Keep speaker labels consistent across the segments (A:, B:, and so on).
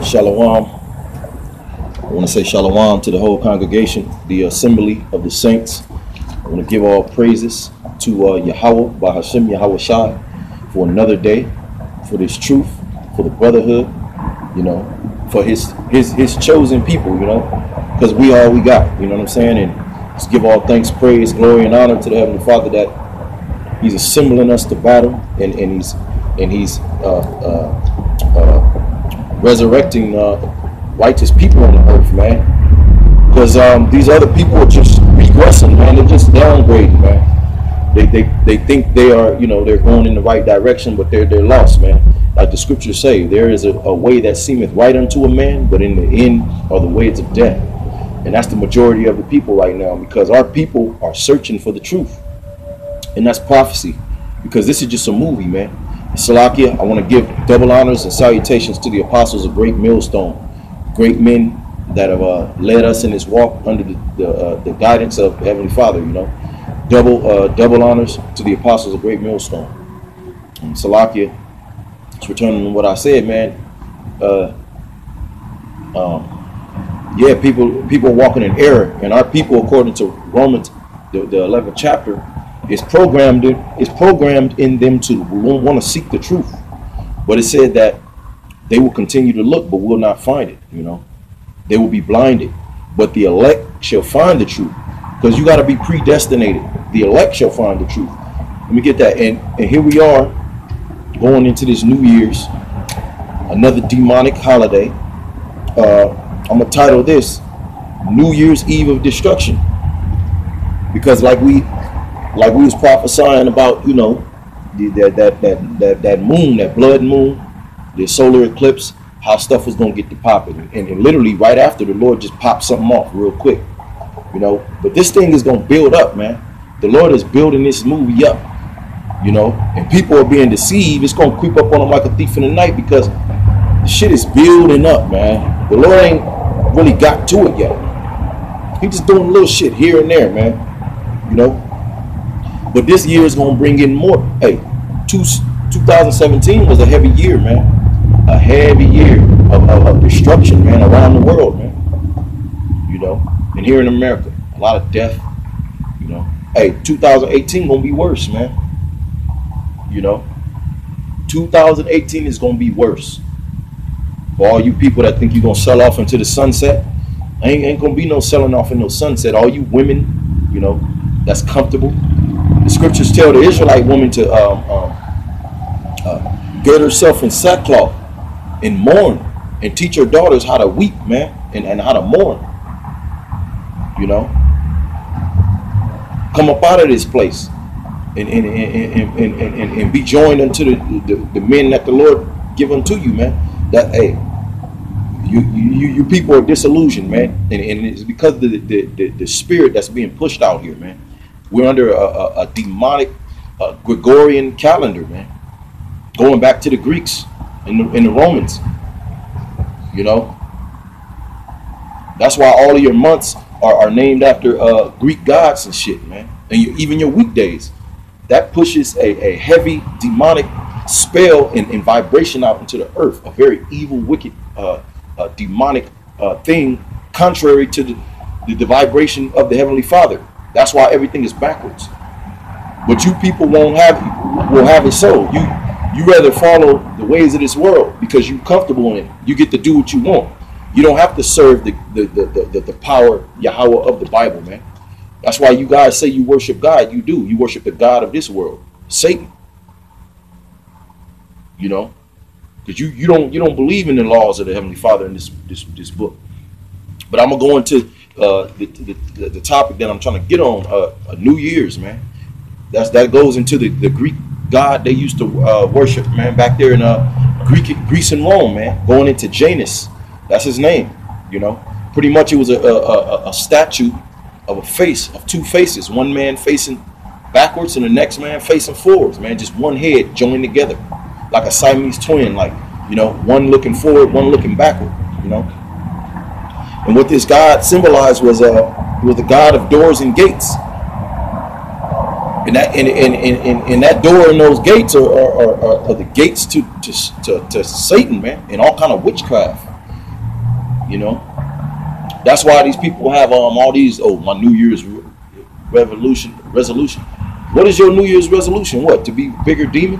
A: Shalom. I want to say shalom to the whole congregation, the assembly of the saints. I want to give all praises to Yahweh, by Hashem Yahweh Shai, for another day, for this truth, for the brotherhood, you know, for his chosen people, you know, because we all we got, you know what I'm saying? And just give all thanks, praise, glory, and honor to the Heavenly Father that He's assembling us to battle, and he's resurrecting righteous people on the earth, man. Because these other people are just regressing, man. They're just downgrading, man. They think they are, you know, they're going in the right direction, but they're lost, man. Like the scriptures say, there is a way that seemeth right unto a man, but in the end are the ways of death. And that's the majority of the people right now, because our people are searching for the truth. And that's prophecy, because this is just a movie, man. Salakia, I want to give double honors and salutations to the apostles of Greatmillstone, great men that have led us in this walk under the guidance of Heavenly Father, you know. Double honors to the apostles of Greatmillstone. And Salakia, just returning to what I said, man. Yeah, people are walking in error, and our people, according to Romans, the 11th chapter, is programmed in them to want to seek the truth. But it said that they will continue to look, but will not find it. You know, they will be blinded, but the elect shall find the truth, because you got to be predestinated. The elect shall find the truth. Let me get that. And here we are going into this New Year's, another demonic holiday. I'm gonna title this New Year's Eve of Destruction, because like we was prophesying about, you know, that moon, that blood moon, the solar eclipse, how stuff was gonna get to popping, and literally right after, the Lord just popped something off real quick, you know. But this thing is gonna build up, man. The Lord is building this movie up, you know, and people are being deceived. It's gonna creep up on them like a thief in the night, because the shit is building up, man. The Lord ain't really got to it yet. He just doing little shit here and there, man, you know. But this year is going to bring in more. Hey, 2017 was a heavy year, man. A heavy year of destruction, man, around the world, man. You know, and here in America, a lot of death, you know. Hey, 2018 going to be worse, man. You know, 2018 is going to be worse. For all you people that think you're going to sell off into the sunset, ain't going to be no selling off in no sunset. All you women, you know, that's comfortable. The scriptures tell the Israelite woman to get herself in sackcloth and mourn, and teach her daughters how to weep, man, and how to mourn. You know, come up out of this place and be joined unto the men that the Lord give unto you, man. That, hey, you people are disillusioned, man, and it's because of the spirit that's being pushed out here, man. We're under a demonic Gregorian calendar, man, going back to the Greeks and the Romans. You know, that's why all of your months are named after Greek gods and shit, man. And even your weekdays, that pushes a heavy demonic spell and vibration out into the earth, a very evil, wicked, demonic thing, contrary to the vibration of the Heavenly Father. That's why everything is backwards. But you people will have it so. You rather follow the ways of this world because you're comfortable in it. You get to do what you want. You don't have to serve the power Yahweh of the Bible, man. That's why you guys say you worship God. You do. You worship the God of this world, Satan. You know, because you don't believe in the laws of the Heavenly Father in this book. But I'm gonna go into the topic that I'm trying to get on, New Year's, man. That goes into the Greek god they used to worship, man, back there in Greece and Rome, man. Going into Janus, that's his name. You know, pretty much it was a statue of a face, of two faces, one man facing backwards and the next man facing forwards, man. Just one head joined together, like a Siamese twin, like, you know, one looking forward, one looking backward, you know. And what this god symbolized was the god of doors and gates. And that door and those gates are the gates to Satan, man, and all kind of witchcraft. You know, that's why these people have all these, oh, my New Year's resolution. What is your New Year's resolution? What, to be a bigger demon?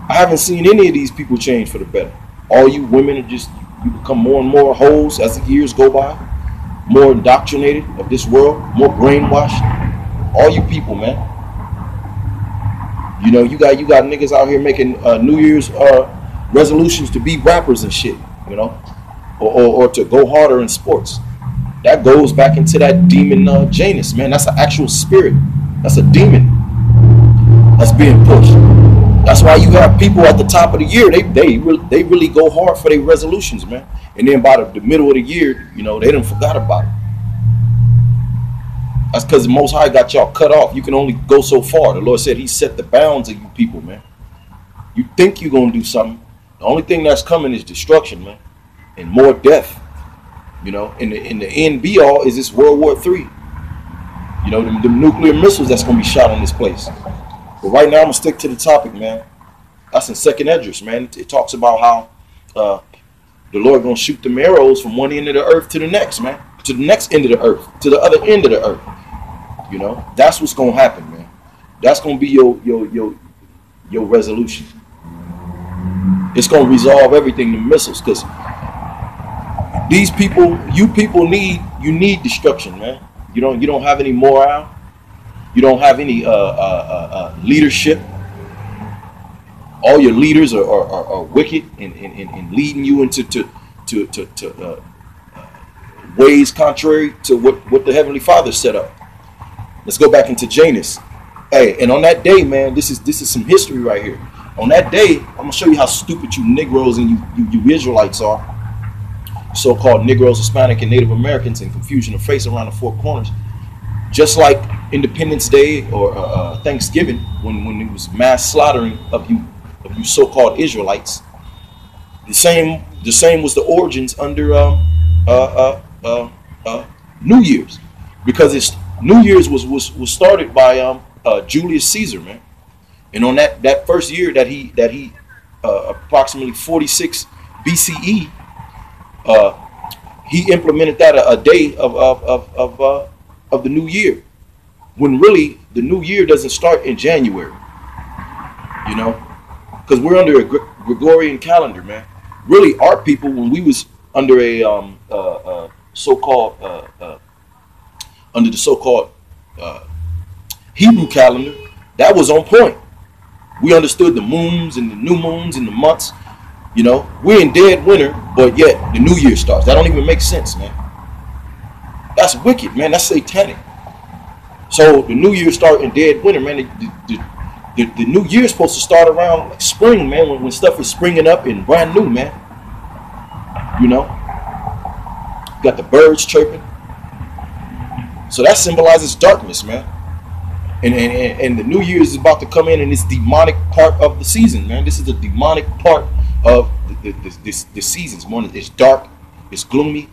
A: I haven't seen any of these people change for the better. All you women are just, you become more and more hoes as the years go by, more indoctrinated of this world, more brainwashed. All you people, man. You know, you got niggas out here making New Year's resolutions to be rappers and shit, you know, or to go harder in sports. That goes back into that demon Janus, man. That's an actual spirit. That's a demon that's being pushed. That's why you have people at the top of the year, they really go hard for their resolutions, man. And then by the middle of the year, you know, they done forgot about it. That's because the Most High got y'all cut off. You can only go so far. The Lord said he set the bounds of you people, man. You think you're going to do something. The only thing that's coming is destruction, man. And more death. You know, in the end be all is this World War III. You know, the nuclear missiles that's going to be shot in this place. But right now I'm going to stick to the topic, man. That's in 2nd Esdras, man. It talks about how the Lord going to shoot them arrows from one end of the earth to the next, man. To the next end of the earth. To the other end of the earth. You know, that's what's going to happen, man. That's going to be your resolution. It's going to resolve everything, the missiles, because these people, you people need destruction, man. You don't have any morale. You don't have any leadership. All your leaders are wicked and leading you into ways contrary to what the Heavenly Father set up. Let's go back into Janus. Hey, and on that day, man, this is some history right here. On that day, I'm gonna show you how stupid you Negroes and you Israelites are. So-called Negroes, Hispanic, and Native Americans, and confusion of face around the four corners. Just like Independence Day or Thanksgiving, when it was mass slaughtering of you so-called Israelites. The same was the origins under New Year's, because New Year's was started by Julius Caesar, man. And on that first year that he approximately 46 BCE, he implemented that a day of the new year, when really the new year doesn't start in January, you know, because we're under a Gregorian calendar, man. Really, our people, when we was under a under the so-called Hebrew calendar, that was on point. We understood the moons and the new moons and the months. You know, we're in dead winter, but yet the new year starts. That don't even make sense, man. That's wicked, man. That's satanic. So the new year start in dead winter, man. The new year is supposed to start around like spring, man, when stuff is springing up and brand new, man. You know, you got the birds chirping. So that symbolizes darkness, man. And the new year is about to come in, and it's demonic part of the season, man. This is the demonic part of the seasons. It's dark, it's gloomy.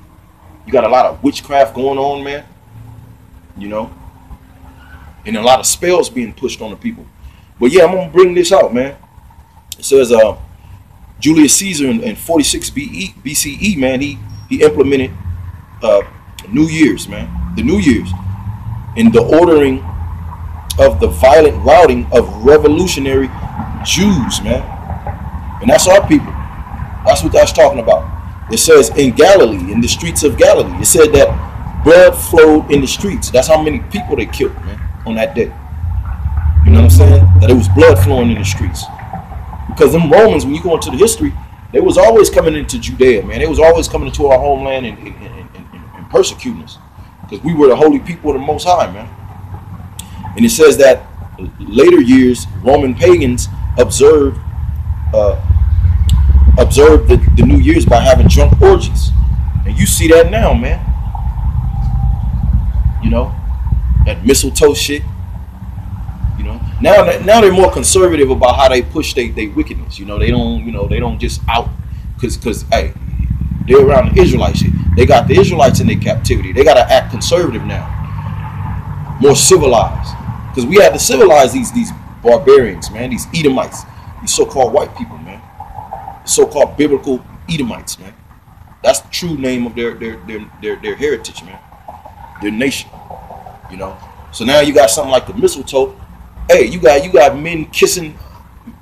A: You got a lot of witchcraft going on, man. You know, and a lot of spells being pushed on the people. But yeah, I'm gonna bring this out, man. It says Julius Caesar in 46 BCE, man, he implemented New Year's, man. The New Year's, in the ordering of the violent routing of revolutionary Jews, man. And that's our people. That's what that's talking about. It says in Galilee, in the streets of Galilee, it said that blood flowed in the streets. That's how many people they killed, man, on that day. You know what I'm saying? That it was blood flowing in the streets. Because them Romans, when you go into the history, they was always coming into Judea, man. They was always coming into our homeland and persecuting us. Because we were the holy people of the Most High, man. And it says that later years, Roman pagans observed the New Year's by having drunk orgies. And you see that now, man. You know, that mistletoe shit. You know, now they're more conservative about how they push they wickedness. You know, they don't just out because hey, they're around the Israelite shit. They got the Israelites in their captivity. They got to act conservative now, more civilized. Because we had to civilize these barbarians, man, these Edomites, these so-called white people, man, so-called biblical Edomites, man. That's the true name of their heritage, man. Their nation. You know. So now you got something like the mistletoe. Hey, you got men kissing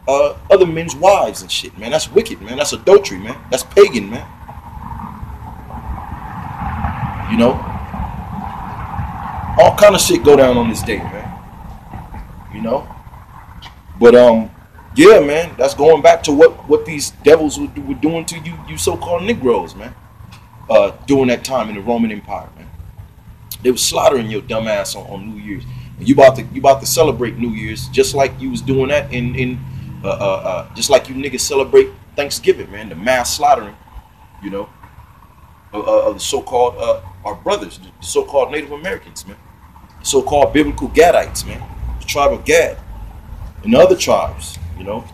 A: other men's wives and shit, man. That's wicked, man. That's adultery, man. That's pagan, man. You know, all kind of shit go down on this day, man. You know, but yeah, man. That's going back to what these devils were doing to you so-called Negroes, man. During that time in the Roman Empire, man. They were slaughtering your dumb ass on New Year's. And you about to celebrate New Year's just like you was doing that just like you niggas celebrate Thanksgiving, man. The mass slaughtering, you know, of the so-called our brothers, the so-called Native Americans, man. The so-called biblical Gadites, man. The tribe of Gad and the other tribes, you know.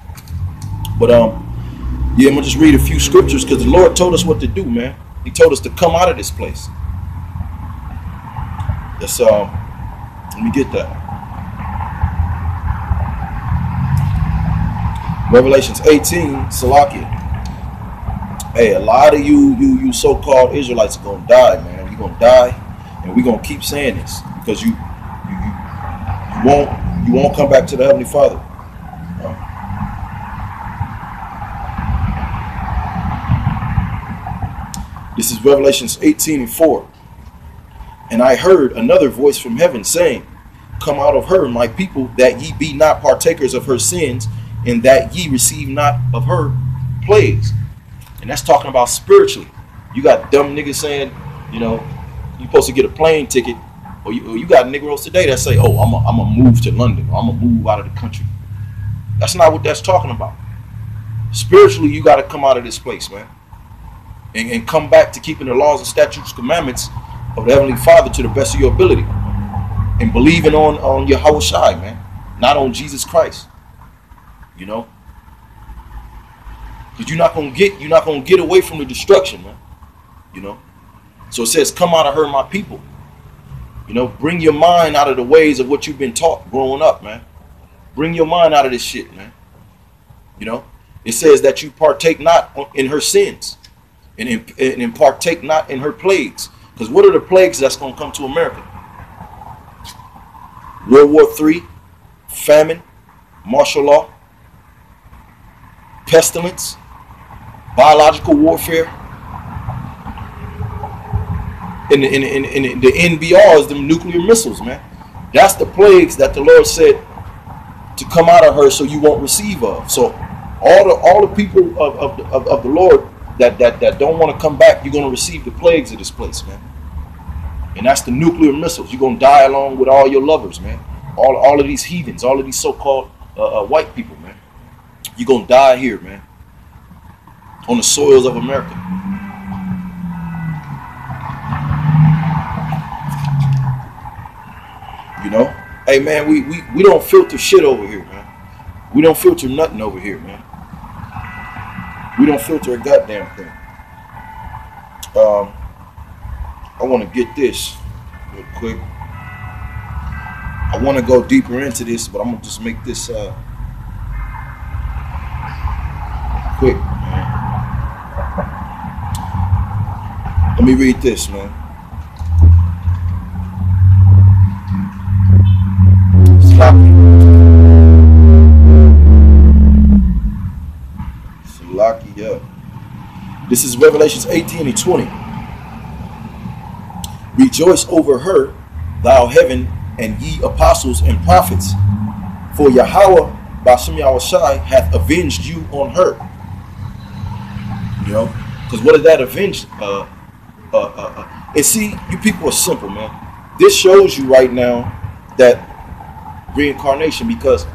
A: But yeah, I'm gonna just read a few scriptures because the Lord told us what to do, man. He told us to come out of this place. That's let me get that. Revelations 18, Salakia. Hey, a lot of you so-called Israelites are gonna die, man. You're gonna die, and we're gonna keep saying this because you won't come back to the Heavenly Father. This is Revelations 18:4. And I heard another voice from heaven saying, come out of her, my people, that ye be not partakers of her sins, and that ye receive not of her plagues. And that's talking about spiritually. You got dumb niggas saying, you know, you're supposed to get a plane ticket, or you got Negroes today that say, oh, I'm gonna move to London, or I'm gonna move out of the country. That's not what that's talking about. Spiritually, you got to come out of this place, man, and come back to keeping the laws and statutes, commandments of the Heavenly Father to the best of your ability, and believing on Yahweh Shai, man, not on Jesus Christ. You know, because you're not gonna get away from the destruction, man. You know, so it says, "Come out of her, my people." You know, bring your mind out of the ways of what you've been taught growing up, man. Bring your mind out of this shit, man. You know, it says that you partake not in her sins, and partake not in her plagues. Because what are the plagues that's going to come to America? World War III, famine, martial law, pestilence, biological warfare. And the NBR is the nuclear missiles, man. That's the plagues that the Lord said to come out of her so you won't receive of. So all the people of the Lord that don't want to come back, you're going to receive the plagues of this place, man. And that's the nuclear missiles. You're going to die along with all your lovers, man. All of these heathens, all of these so-called white people, man. You're going to die here, man. On the soils of America. You know? Hey, man, we don't filter shit over here, man. We don't filter nothing over here, man. We don't filter a goddamn thing. I want to get this real quick. I want to go deeper into this, but I'm going to just make this quick, man. Let me read this, man. Salakia. This is Revelations 18:20. Rejoice over her, thou heaven, and ye apostles and prophets, for Yahweh, Bashem Yahushai, hath avenged you on her. You know, because what is that avenged? And see, you people are simple, man. This shows you right now that reincarnation, because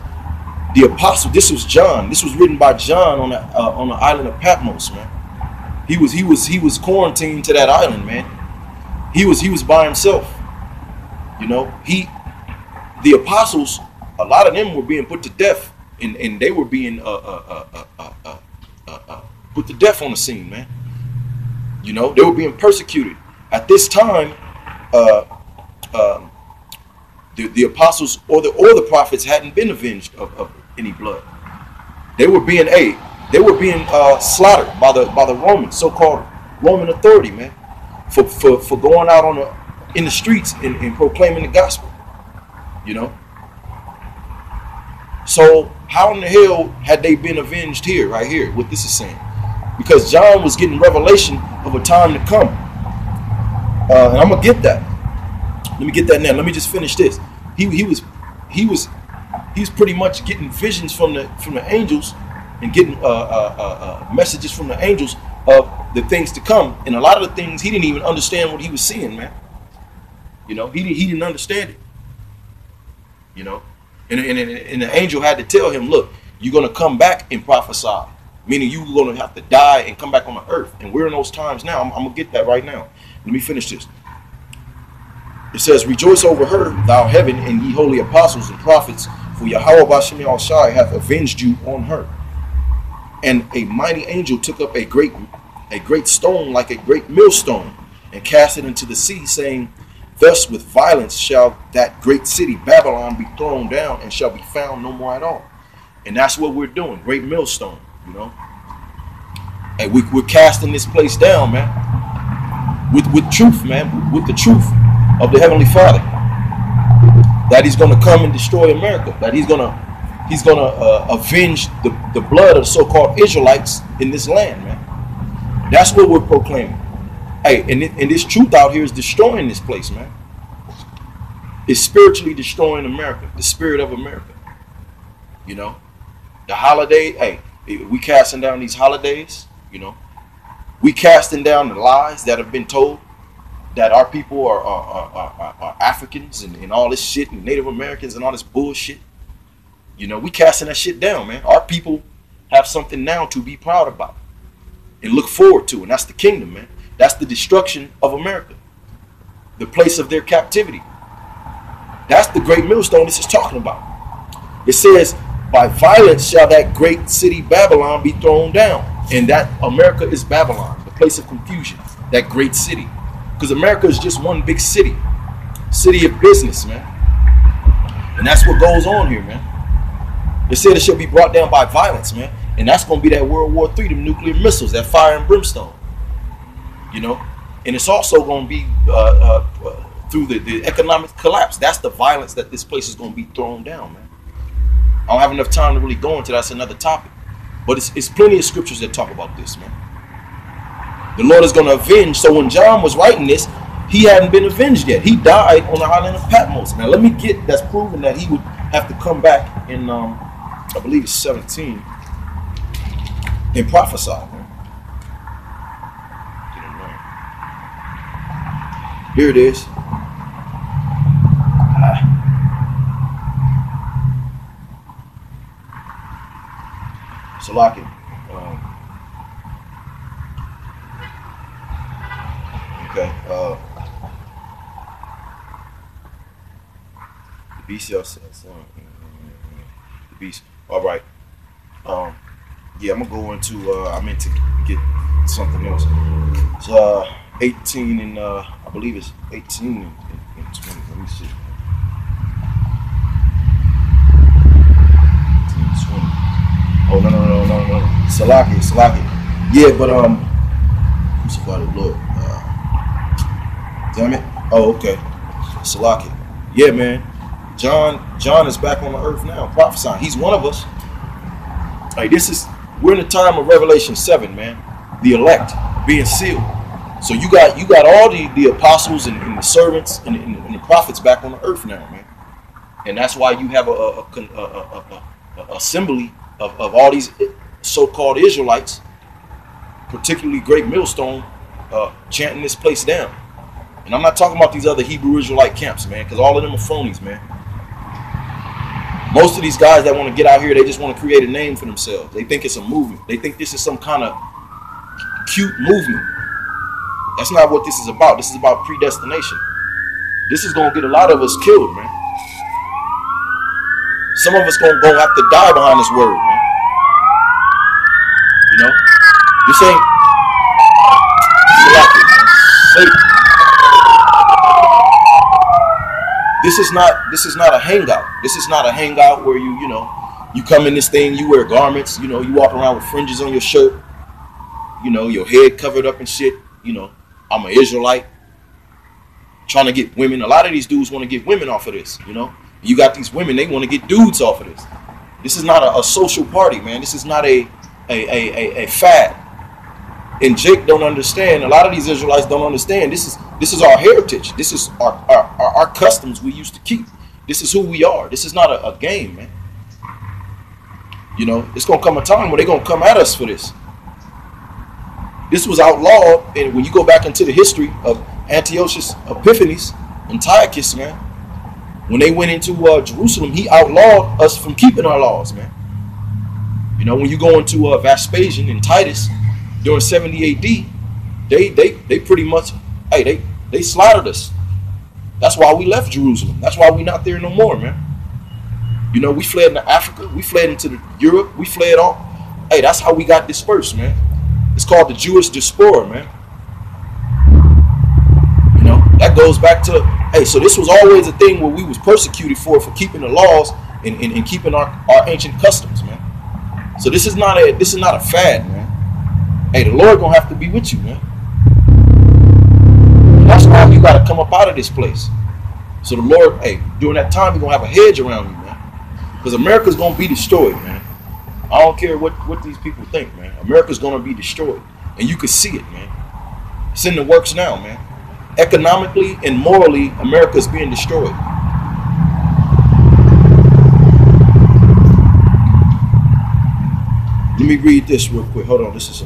A: the apostle, this was John. This was written by John on the island of Patmos, man. He was quarantined to that island, man. He was by himself. You know, the apostles, a lot of them were being put to death, and they were being put to death on the scene, man. You know, they were being persecuted at this time. The apostles or the prophets hadn't been avenged of any blood. They were being slaughtered by the Romans, so-called Roman authority, man, for going out in the streets and proclaiming the gospel. You know. So how in the hell had they been avenged here, right here, what this is saying? Because John was getting revelation of a time to come. And I'm gonna get that. Let me get that now. Let me just finish this. He was pretty much getting visions from the angels and getting messages from the angels of the things to come. And a lot of the things he didn't even understand what he was seeing, man. You know, he didn't understand it. You know. And the angel had to tell him, look, you're going to come back and prophesy. Meaning you're going to have to die and come back on the earth. And we're in those times now. I'm going to get that right now. Let me finish this. It says, rejoice over her, thou heaven, and ye holy apostles and prophets, for Yahweh Bashem Yahushai hath avenged you on her. And a mighty angel took up a great stone like a great millstone, and cast it into the sea, saying, thus with violence shall that great city Babylon be thrown down, and shall be found no more at all. And that's what we're doing, great millstone, you know. And we're casting this place down, man, with truth, man, with the truth of the Heavenly Father, that he's going to come and destroy America, that he's gonna avenge the blood of the so-called Israelites in this land, man. That's what we're proclaiming. Hey, and this truth out here is destroying this place, man. It's spiritually destroying America, the spirit of America. You know, the holiday. Hey, we casting down these holidays. You know, we casting down the lies that have been told that our people are Africans and all this shit, and Native Americans and all this bullshit. You know, we casting that shit down, man. Our people have something now to be proud about and look forward to, and that's the kingdom, man. That's the destruction of America, the place of their captivity. That's the great millstone this is talking about. It says, by violence shall that great city Babylon be thrown down. And that America is Babylon, the place of confusion, that great city. Because America is just one big city of business, man. And that's what goes on here, man. It said it shall be brought down by violence, man. And that's going to be that World War III, them nuclear missiles, that fire and brimstone. You know, and it's also going to be through the economic collapse. That's the violence that this place is going to be thrown down, man. I don't have enough time to really go into that. That's another topic. But it's plenty of scriptures that talk about this, man. The Lord is going to avenge. So when John was writing this, he hadn't been avenged yet. He died on the island of Patmos. Now let me get that's proven that he would have to come back in, I believe it's 17, and prophesy, man. Here it is. Salaki. Okay. The beast says. The beast. All right. Yeah, I'm gonna go into. I meant to get something else. It's 18 and I believe it's 18 and 20. Let me see. 18 and 20. Oh no. Salaki. Yeah, but somebody Lord. Damn it. Oh, okay. Salaki. Yeah, man. John is back on the earth now, prophesying. He's one of us. Hey, we're in the time of Revelation 7, man. The elect being sealed. So you got all the apostles and the servants and the prophets back on the earth now, man. And that's why you have a assembly of all these so-called Israelites, particularly Greatmillstone, chanting this place down. And I'm not talking about these other Hebrew Israelite camps, man, because all of them are phonies, man. Most of these guys that want to get out here, they just want to create a name for themselves. They think it's a movement. They think this is some kind of cute movement. That's not what this is about. This is about predestination. This is going to get a lot of us killed, man. Some of us going to have to die behind this word, man. You know? This ain't... Satan. This is not a hangout. This is not a hangout where you come in this thing, you wear garments, you walk around with fringes on your shirt, your head covered up and shit. you know, I'm an Israelite, trying to get women. A lot of these dudes want to get women off of this, you know. You got these women, they want to get dudes off of this. This is not a social party, man. This is not a fad. And Jake don't understand. A lot of these Israelites don't understand. This is our heritage. This is our customs we used to keep. This is who we are. This is not a game, man. You know, it's gonna come a time where they're gonna come at us for this. This was outlawed, and when you go back into the history of Antiochus Epiphanes, Antiochus, man, when they went into Jerusalem, he outlawed us from keeping our laws, man. You know, when you go into Vespasian and Titus during 70 AD, they pretty much, hey, they slaughtered us. That's why we left Jerusalem. That's why we not there no more, man. You know, we fled into Africa. We fled into Europe. We fled off. Hey, that's how we got dispersed, man. It's called the Jewish diaspora, man. You know, that goes back to, hey, so this was always a thing where we was persecuted for keeping the laws and keeping our ancient customs, man. So this is not a fad, man. Hey, the Lord gonna have to be with you, man. And that's why you gotta come up out of this place. So the Lord, hey, during that time, He's gonna have a hedge around you, man. Because America's gonna be destroyed, man. I don't care what these people think, man. America's gonna be destroyed. And you can see it, man. It's in the works now, man. Economically and morally, America's being destroyed. Let me read this real quick. Hold on. This is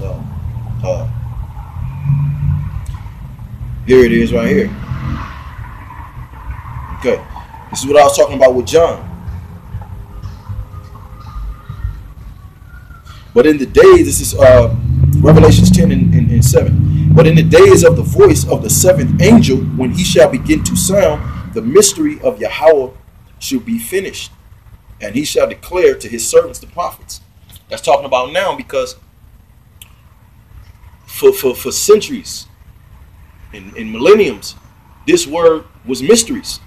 A: here it is right here. Okay. This is what I was talking about with John. But in the days, this is Revelations 10 and 7. But in the days of the voice of the seventh angel, when he shall begin to sound, the mystery of Yahweh shall be finished, and he shall declare to his servants the prophets. That's talking about now, because for centuries and millenniums, this word was mysteries.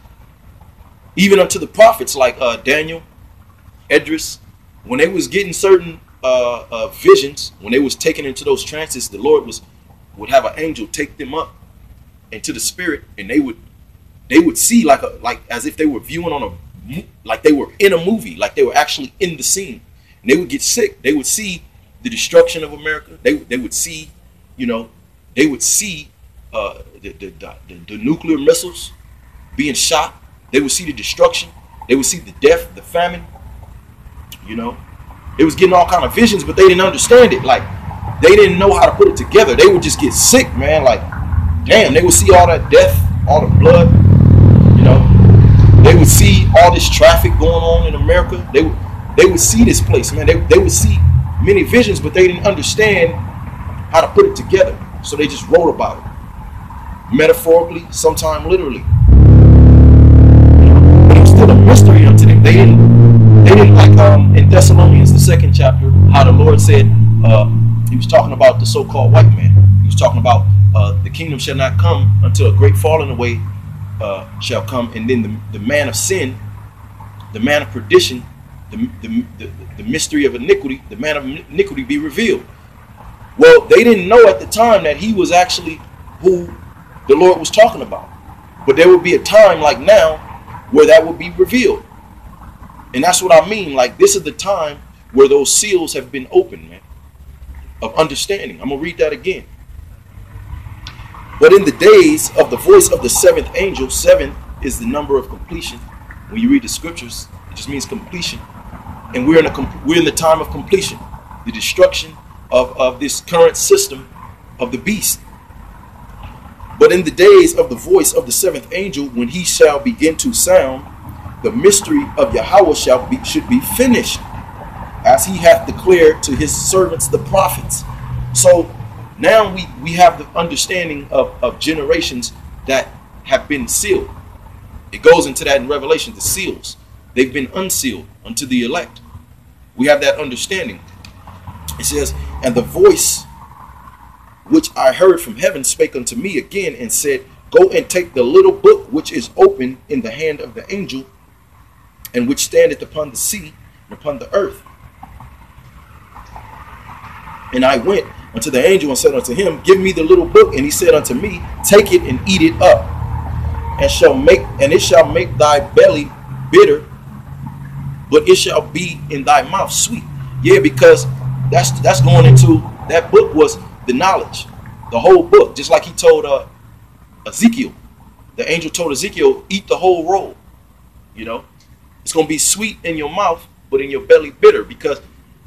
A: Even unto the prophets like Daniel, Esdras, when they was getting certain visions, when they was taken into those trances, the Lord would have an angel take them up into the spirit, and they would see like as if they were viewing on like they were in a movie, like they were actually in the scene. And they would get sick. They would see the destruction of America. They would see, you know, they would see the nuclear missiles being shot. They would see the destruction. They would see the death, the famine. You know, they was getting all kind of visions, but they didn't understand it. Like, they didn't know how to put it together. They would just get sick, man. Like, damn, they would see all that death, all the blood. You know, they would see all this traffic going on in America. They would see this place, man. They would see many visions, but they didn't understand how to put it together. So they just wrote about it. Metaphorically, sometimes literally. But it was still a mystery unto them. They didn't like in Thessalonians, the 2nd chapter, how the Lord said, he was talking about the so-called white man. He was talking about the kingdom shall not come until a great falling away shall come, and then the man of sin, the man of perdition, the mystery of iniquity, the man of iniquity be revealed. Well, they didn't know at the time that he was actually who the Lord was talking about. But there would be a time like now where that would be revealed. And that's what I mean. Like, this is the time where those seals have been opened, man, of understanding. I'm going to read that again. But in the days of the voice of the seventh angel, 7 is the number of completion. When you read the scriptures, it just means completion. And we're in the time of completion, the destruction of this current system of the beast. But in the days of the voice of the seventh angel, when he shall begin to sound, the mystery of Yahweh should be finished, as he hath declared to his servants the prophets. So now we have the understanding of generations that have been sealed. It goes into that in Revelation, the seals. They've been unsealed unto the elect. We have that understanding. It says, and the voice which I heard from heaven spake unto me again and said, go and take the little book which is open in the hand of the angel, and which standeth upon the sea and upon the earth. And I went unto the angel and said unto him, give me the little book. And he said unto me, take it and eat it up, and it shall make thy belly bitter, but it shall be in thy mouth sweet. Yeah, because that's going into, that book was the knowledge, the whole book, just like he told Ezekiel. The angel told Ezekiel, eat the whole roll. You know, it's going to be sweet in your mouth, but in your belly bitter, because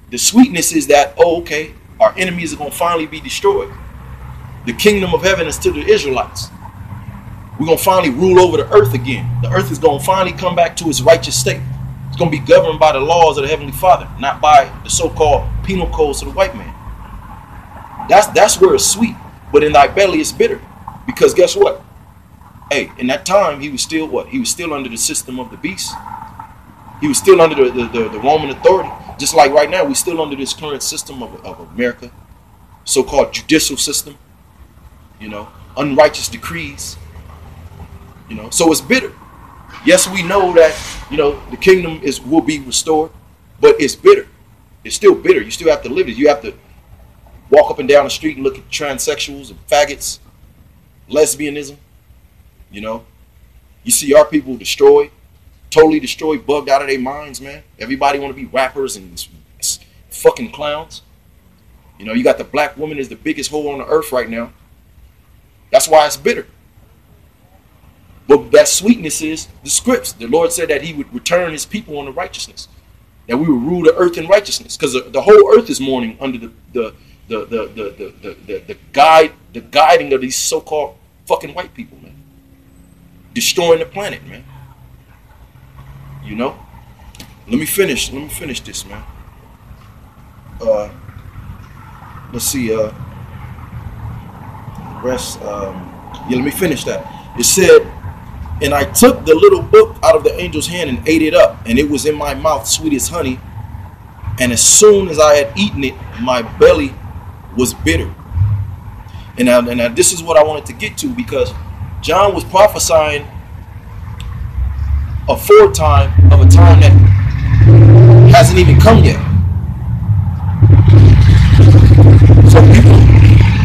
A: the sweetness is that, oh, okay, our enemies are going to finally be destroyed. The kingdom of heaven is to the Israelites. We're going to finally rule over the earth again. The earth is going to finally come back to its righteous state. It's going to be governed by the laws of the Heavenly Father, not by the so-called penal codes of the white man. That's where it's sweet, but in thy belly it's bitter. Because guess what? Hey, in that time, he was still what? He was still under the system of the beast. He was still under the Roman authority. Just like right now, we're still under this current system of America, so-called judicial system, you know, unrighteous decrees, you know, so it's bitter. Yes, we know that, you know, the kingdom will be restored, but it's bitter. It's still bitter. You still have to live it. You have to walk up and down the street and look at transsexuals and faggots, lesbianism, you know. You see our people destroyed, totally destroyed, bugged out of their minds, man. Everybody want to be rappers and fucking clowns. You know, you got the black woman is the biggest hole on the earth right now. That's why it's bitter. But that sweetness is the scripts. The Lord said that he would return his people unto righteousness, that we would rule the earth in righteousness, because the whole earth is mourning under the guiding of these so-called fucking white people, man, destroying the planet, man. You know, let me finish this, man. Let's see, rest, yeah, let me finish that. It said, and I took the little book out of the angel's hand and ate it up, and it was in my mouth sweet as honey, and as soon as I had eaten it, my belly was bitter. And now this is what I wanted to get to, because John was prophesying a foretime of a time that hasn't even come yet. So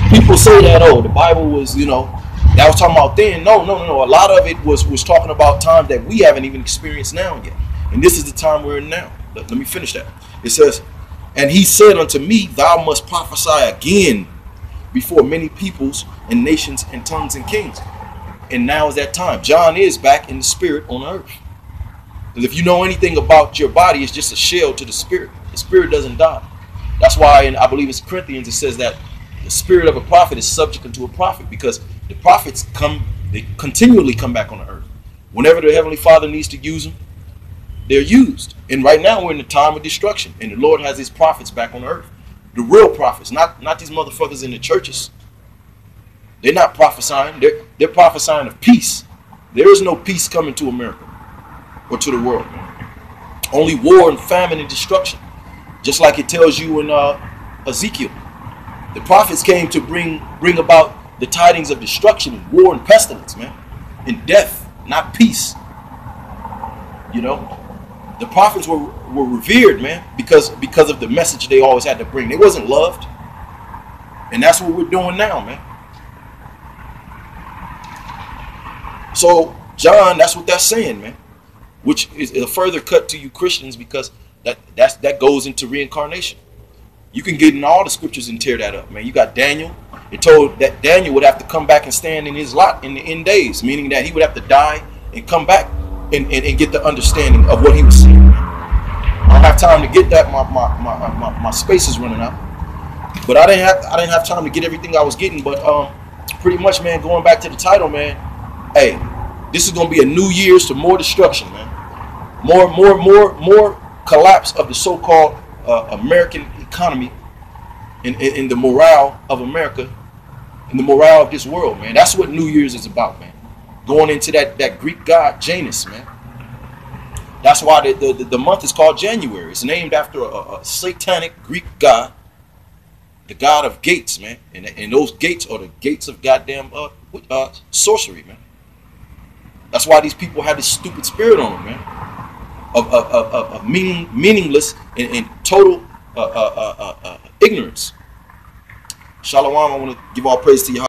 A: people say that, oh, the Bible was, you know, that was talking about then. No. A lot of it was talking about time that we haven't even experienced now yet. And this is the time we're in now. Let me finish that. It says, and he said unto me, thou must prophesy again before many peoples and nations and tongues and kings. And now is that time. John is back in the spirit on earth. Because if you know anything about your body, it's just a shell to the spirit. The spirit doesn't die. That's why, I believe it's Corinthians, it says that the spirit of a prophet is subject unto a prophet, because the prophets they continually come back on the earth. Whenever the Heavenly Father needs to use them, they're used. And right now we're in the time of destruction, and the Lord has his prophets back on the earth. The real prophets, not these motherfuckers in the churches. They're not prophesying. They're prophesying of peace. There is no peace coming to America or to the world. Only war and famine and destruction. Just like it tells you in Ezekiel. The prophets came to bring about the tidings of destruction and war and pestilence, man. And death, not peace. You know? The prophets were revered, man, because of the message they always had to bring. They wasn't loved. And that's what we're doing now, man. So, John, that's what that's saying, man. Which is a further cut to you Christians, because that goes into reincarnation. You can get in all the scriptures and tear that up, man. You got Daniel. It told that Daniel would have to come back and stand in his lot in the end days, meaning that he would have to die and come back and get the understanding of what he was seeing. I don't have time to get that. My space is running out. But I didn't have time to get everything I was getting. But pretty much, man, going back to the title, man. Hey, this is gonna be a new year's to more destruction, man. More collapse of the so-called American economy, in the morale of America, in the morale of this world, man. That's what New Year's is about, man. Going into that Greek god Janus, man. That's why the month is called January. It's named after a satanic Greek god, the god of gates, man. And those gates are the gates of goddamn sorcery, man. That's why these people have this stupid spirit on them, man, of meaningless and total ignorance. Shalom. I want to give all praise to you.